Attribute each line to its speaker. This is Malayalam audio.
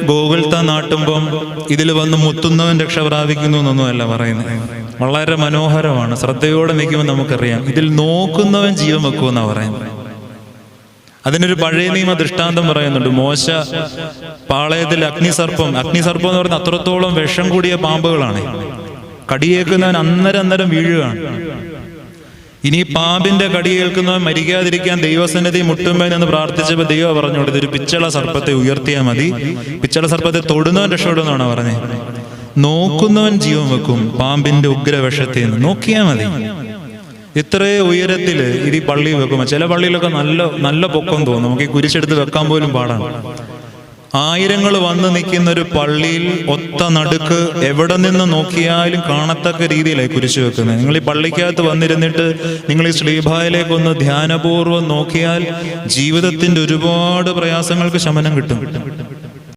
Speaker 1: ഗോകുൽത്താൻ നാട്ടുമ്പം ഇതിൽ വന്ന് മുത്തുന്നവൻ രക്ഷ പ്രാപിക്കുന്നു എന്നൊന്നുമല്ല പറയുന്നത്. വളരെ മനോഹരമാണ്. ശ്രദ്ധയോടെ നിൽക്കുമ്പോൾ നമുക്കറിയാം ഇതിൽ നോക്കുന്നവൻ ജീവൻ വെക്കുമെന്നാണ് പറയുന്നത്. അതിനൊരു പഴയ നിയമ ദൃഷ്ടാന്തം പറയുന്നുണ്ട്. മോശ പാളയത്തിൽ അഗ്നിസർപ്പം എന്ന് പറയുന്നത് അത്രത്തോളം വിഷം കൂടിയ പാമ്പുകളാണ്. കടിയേൽക്കുന്നവൻ അന്നേരം വീഴുകയാണ്. ഇനി പാമ്പിന്റെ കടിയേൽക്കുന്നവൻ മരിക്കാതിരിക്കാൻ ദൈവസന്നിധി മുട്ടുമ്പൻ എന്ന് പ്രാർത്ഥിച്ചപ്പോൾ ദൈവം പറഞ്ഞു, ഇതൊരു പിച്ചള സർപ്പത്തെ ഉയർത്തിയാൽ മതി, പിച്ചള സർപ്പത്തെ തൊടുന്നവൻ രക്ഷപ്പെടുമെന്നാണ് പറഞ്ഞത്. നോക്കുന്നവൻ ജീവൻ വെക്കും പാമ്പിന്റെ ഉഗ്രവിഷത്തിൽ നിന്ന്. നോക്കിയാൽ മതി. ഇത്രയും ഉയരത്തില് ഇത് ഈ പള്ളി വെക്കുമ്പോൾ ചില പള്ളിയിലൊക്കെ നല്ല പൊക്കം തോന്നും. നമുക്ക് ഈ കുരിശെടുത്ത് വെക്കാൻ പോലും പാടാണ്. ആയിരങ്ങൾ വന്ന് നിൽക്കുന്ന ഒരു പള്ളിയിൽ ഒത്ത നടുക്ക് എവിടെ നിന്ന് നോക്കിയാലും കാണത്തക്ക രീതിയിലായി കുരിശ് വെക്കുന്നത്. നിങ്ങൾ ഈ പള്ളിക്കകത്ത് വന്നിരുന്നിട്ട് നിങ്ങൾ ഈ ശ്ലീബായിലേക്കൊന്ന് ധ്യാനപൂർവ്വം നോക്കിയാൽ ജീവിതത്തിന്റെ ഒരുപാട് പ്രയാസങ്ങൾക്ക് ശമനം കിട്ടും.